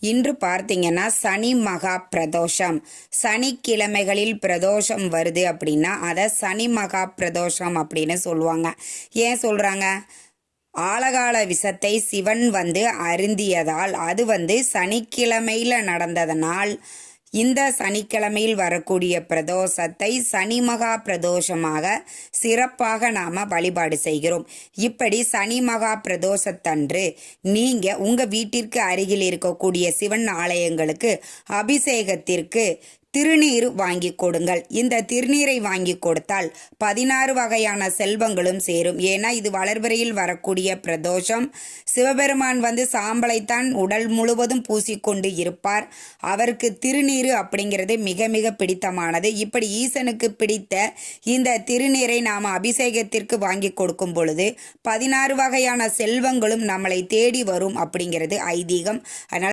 இன்று பார்த்தீங்கன்னா சனி மகா பிரதோஷம். சனிக்கிழமைகளில் பிரதோஷம் வருது அப்படின்னா அதை சனி மகா பிரதோஷம் அப்படின்னு சொல்லுவாங்க. ஏன் சொல்கிறாங்க? ஆழகால விஷத்தை சிவன் அருந்தியதால் அது சனிக்கிழமையில் நடந்ததனால் இந்த சனிக்கிழமையில் வரக்கூடிய பிரதோஷத்தை சனி மகா பிரதோஷமாக சிறப்பாக நாம் வழிபாடு செய்கிறோம். இப்படி சனி மகா பிரதோஷத்தன்று நீங்கள் உங்கள் வீட்டிற்கு அருகில் இருக்கக்கூடிய சிவன் ஆலயங்களுக்கு அபிஷேகத்திற்கு திருநீர் வாங்கி கொடுங்கள். இந்த திருநீரை வாங்கி கொடுத்தால் 16 வகையான செல்வங்களும் சேரும். ஏன்னா இது வளர்பிறையில் வரக்கூடிய பிரதோஷம். சிவபெருமான் சாம்பலைத்தான் உடல் முழுவதும் பூசிக்கொண்டு இருப்பார். அவருக்கு திருநீர் அப்படிங்கிறது மிக மிக பிடித்தமானது. இப்படி ஈசனுக்கு பிடித்த இந்த திருநீரை நாம் அபிஷேகத்திற்கு வாங்கி கொடுக்கும் பொழுது 16 வகையான செல்வங்களும் நம்மளை தேடி வரும் அப்படிங்கிறது ஐதீகம். அதனால்